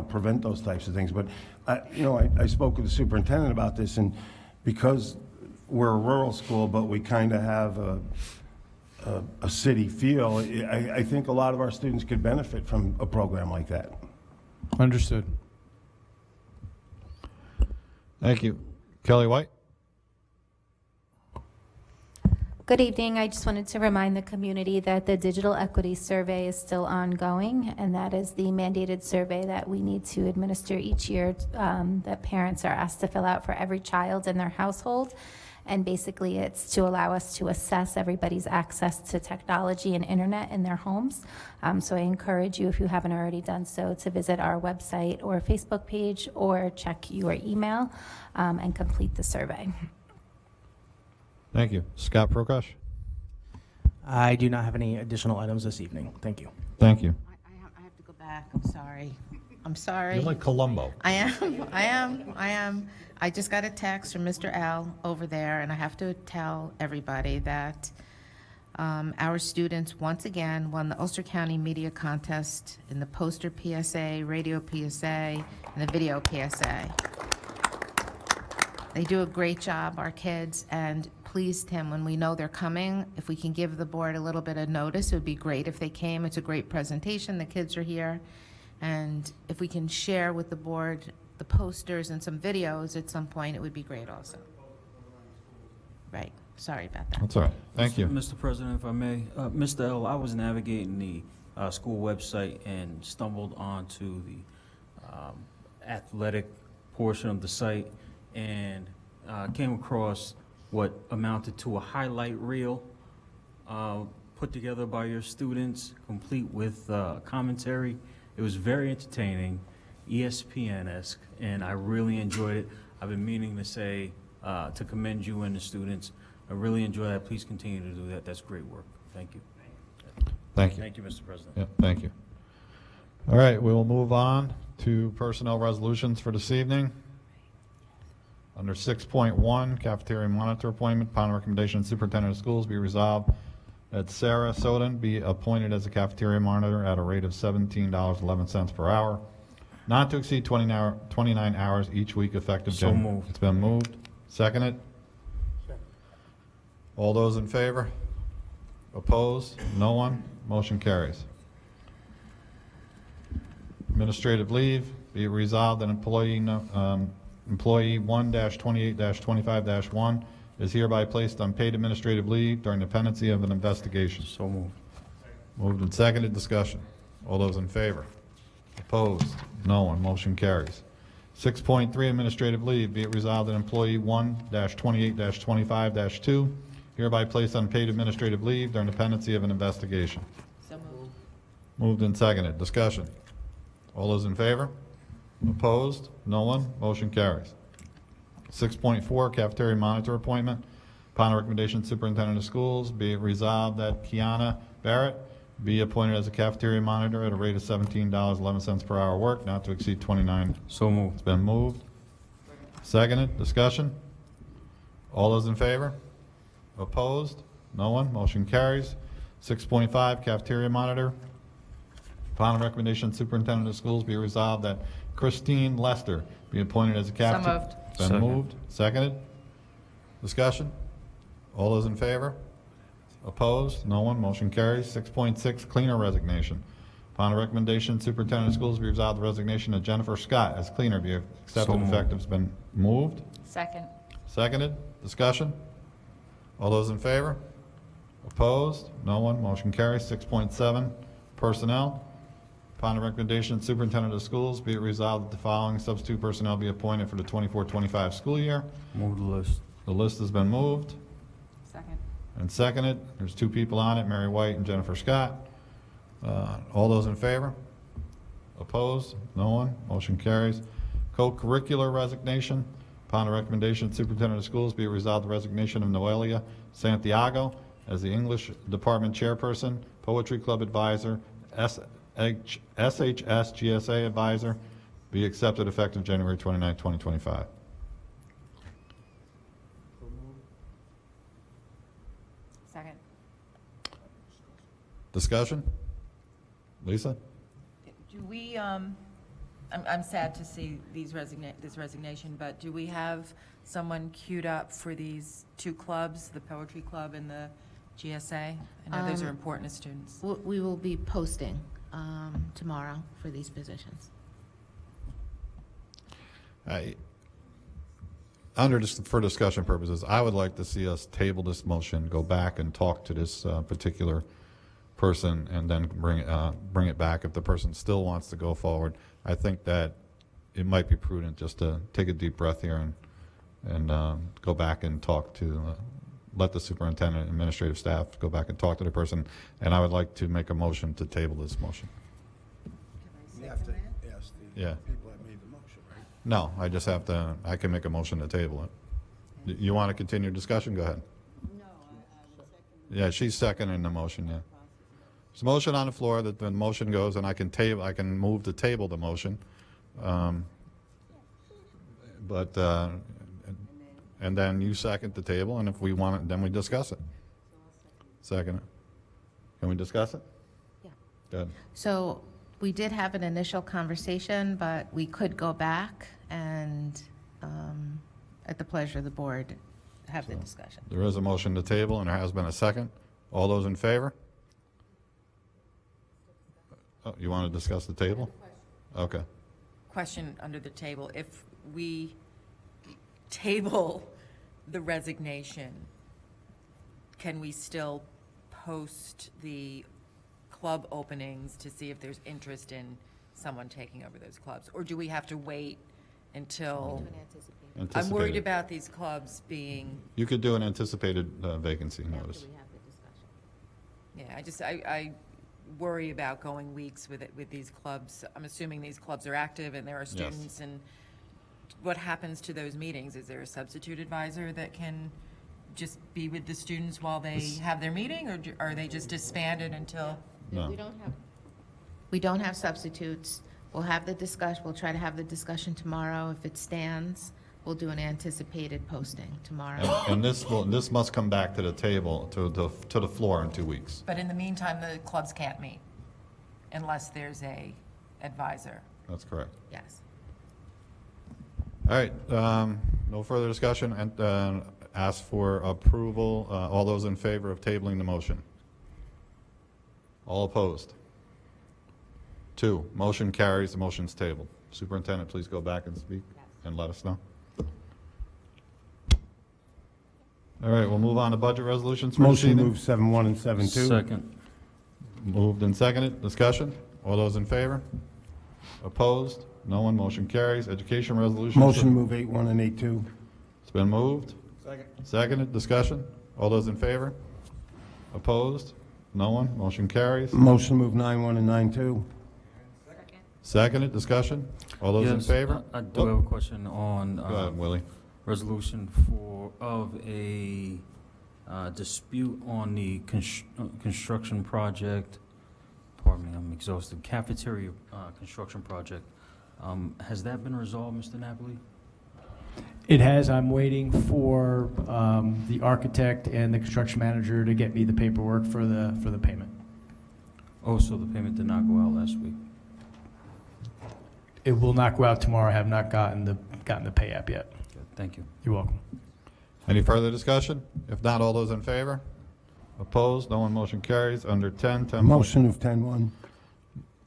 prevent those types of things. But I spoke with the superintendent about this, and because we're a rural school, but we kind of have a city feel, I think a lot of our students could benefit from a program like that. Understood. Thank you. Kelly White. Good evening. I just wanted to remind the community that the digital equity survey is still ongoing, and that is the mandated survey that we need to administer each year that parents are asked to fill out for every child in their household. And basically, it's to allow us to assess everybody's access to technology and internet in their homes. So I encourage you, if you haven't already done so, to visit our website or Facebook page or check your email and complete the survey. Thank you. Scott Prokosh? I do not have any additional items this evening. Thank you. Thank you. I have to go back. I'm sorry. I'm sorry. You're like Columbo. I am. I just got a text from Mr. L over there, and I have to tell everybody that our students once again won the Ulster County Media Contest in the poster PSA, radio PSA, and the video PSA. They do a great job, our kids, and please, Tim, when we know they're coming, if we can give the board a little bit of notice, it would be great if they came. It's a great presentation. The kids are here. And if we can share with the board the posters and some videos at some point, it would be great also. Right. Sorry about that. That's all right. Thank you. Mr. President, if I may, Mr. L, I was navigating the school website and stumbled onto the athletic portion of the site and came across what amounted to a highlight reel put together by your students, complete with commentary. It was very entertaining, ESPN-esque, and I really enjoyed it. I've been meaning to say, to commend you and the students. I really enjoy that. Please continue to do that. That's great work. Thank you. Thank you. Thank you, Mr. President. Yep, thank you. All right, we will move on to personnel resolutions for this evening. Under 6.1, cafeteria monitor appointment, upon recommendation of superintendent of schools, be resolved that Sarah Soden be appointed as a cafeteria monitor at a rate of $17.11 per hour, not to exceed 29 hours each week effective. So moved. It's been moved. Seconded. All those in favor? Opposed? No one? Motion carries. Administrative leave, be it resolved that employee 1-28-25-1 is hereby placed on paid administrative leave during the pendency of an investigation. So moved. Moved and seconded. Discussion. All those in favor? Opposed? No one. Motion carries. 6.3, administrative leave, be it resolved that employee 1-28-25-2 hereby placed on paid administrative leave during the pendency of an investigation. So moved. Moved and seconded. Discussion. All those in favor? Opposed? No one? Motion carries. 6.4, cafeteria monitor appointment. Upon the recommendation of superintendent of schools, be it resolved that Kiana Barrett be appointed as a cafeteria monitor at a rate of $17.11 per hour work, not to exceed 29. So moved. It's been moved. Seconded. Discussion. All those in favor? Opposed? No one? Motion carries. 6.5, cafeteria monitor. Upon the recommendation of superintendent of schools, be resolved that Christine Lester be appointed as a cafeteria. moved. Been Second. moved. Seconded. Discussion. All those in favor? Opposed? No one. Motion carries. 6.6, cleaner resignation. Upon the recommendation of superintendent of schools, be resolved the resignation of Jennifer Scott as cleaner be accepted So moved. effective. Has been moved. Second. Seconded. Discussion. All those in favor? Opposed? No one. Motion carries. 6.7, personnel. Upon the recommendation of superintendent of schools, be it resolved that the following substitute personnel be appointed for the 24-25 school year. Move the list. The list has been moved Second. and seconded. There's two people on it, Mary White and Jennifer Scott. All those in favor? Opposed? No one. Motion carries. Co-curricular resignation. Upon the recommendation of superintendent of schools, be it resolved the resignation of Noelia Santiago as the English department chairperson, poetry club advisor, SHS GSA advisor, be accepted effective January 29, 2025. Second. Discussion? Lisa? Do we, I'm sad to see this resignation, but do we have someone queued up for these two clubs, the Poetry Club and the GSA? I know those are important to students. We will be posting tomorrow for these positions. For discussion purposes, I would like to see us table this motion, go back and talk to this particular person, and then bring it back. If the person still wants to go forward, I think that it might be prudent just to take a deep breath here and and go back and talk to, let the superintendent and administrative staff go back and talk to the person. And I would like to make a motion to table this motion. You have to ask the Yeah. people that made the motion, right? No, I just have to, I can make a motion to table it. You want to continue discussion? Go ahead. Yeah, she's seconding the motion, yeah. There's a motion on the floor that the motion goes, and I can move to table the motion. But, and then you second the table, and if we want it, then we discuss it. Second it. Can we discuss it? Yeah. Good. So we did have an initial conversation, but we could go back and, at the pleasure of the board, have the discussion. There is a motion to table, and there has been a second. All those in favor? Oh, you want to discuss the table? Okay. Question under the table. If we table the resignation, can we still post the club openings to see if there's interest in someone taking over those clubs? Or do we have to wait until? I'm worried about these clubs being. You could do an anticipated vacancy notice. Yeah, I worry about going weeks with these clubs. I'm assuming these clubs are active and there are students, and what happens to those meetings? Is there a substitute advisor that can just be with the students while they have their meeting, or are they just disbanded until? No. We don't have substitutes. We'll have the discussion, we'll try to have the discussion tomorrow. If it stands, we'll do an anticipated posting tomorrow. And this must come back to the table, to the floor in 2 weeks. But in the meantime, the clubs can't meet unless there's a advisor. That's correct. Yes. All right, no further discussion, and ask for approval. All those in favor of tabling the motion? All opposed? 2, motion carries, the motion's tabled. Superintendent, please go back and speak and let us know. All right, we'll move on to budget resolutions. Motion move 7-1 and 7-2. Second. Moved and seconded, discussion. All those in favor? Opposed? No one, motion carries. Education resolutions. Motion move 8-1 and 8-2. It's been moved. Second. Seconded, discussion. All those in favor? Opposed? No one, motion carries. Motion move 9-1 and 9-2. Seconded, discussion. All those in Yes, favor? I do have a question on Go ahead, Willie. resolution of a dispute on the construction project. Pardon me, I'm exhausted. Cafeteria construction project. Has that been resolved, Mr. Napoli? It has. I'm waiting for the architect and the construction manager to get me the paperwork for the payment. Oh, so the payment did not go out last week? It will not go out tomorrow. I have not gotten the pay app yet. Good, thank you. You're welcome. Any further discussion? If not, all those in favor? Opposed? No one, motion carries. Under 10. Motion move 10-1.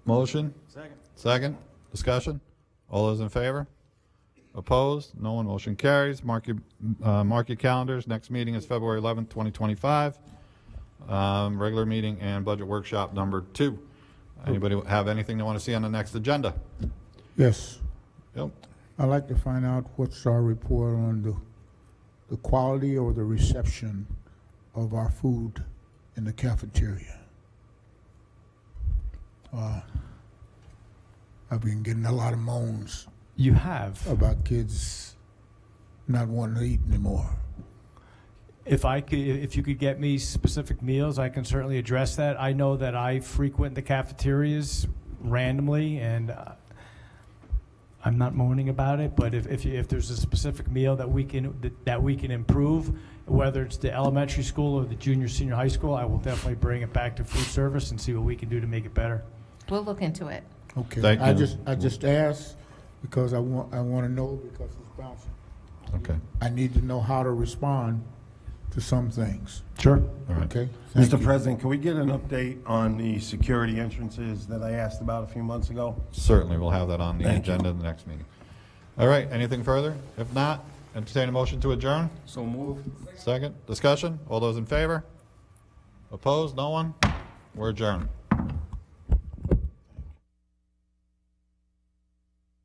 Motion? Second. Second, discussion. All those in favor? Opposed? No one, motion carries. Mark your calendars. Next meeting is February 11th, 2025. Regular meeting and budget workshop number 2. Anybody have anything they want to see on the next agenda? Yes. Yep. I'd like to find out what's our report on the quality or the reception of our food in the cafeteria. I've been getting a lot of moans You have. about kids not wanting to eat anymore. If you could get me specific meals, I can certainly address that. I know that I frequent the cafeterias randomly, and I'm not moaning about it. But if there's a specific meal that we can improve, whether it's the elementary school or the junior senior high school, I will definitely bring it back to food service and see what we can do to make it better. We'll look into it. Okay. Thank you. I just asked because I want to know because it's bouncing. Okay. I need to know how to respond to some things. Sure. All right. Okay. Thank Mr. you. President, can we get an update on the security entrances that I asked about a few months ago? Certainly, we'll have that on the Thank you. agenda in the next meeting. All right, anything further? If not, entertain a motion to adjourn. So move. Second, discussion. All those in favor? Opposed? No one? We're adjourned.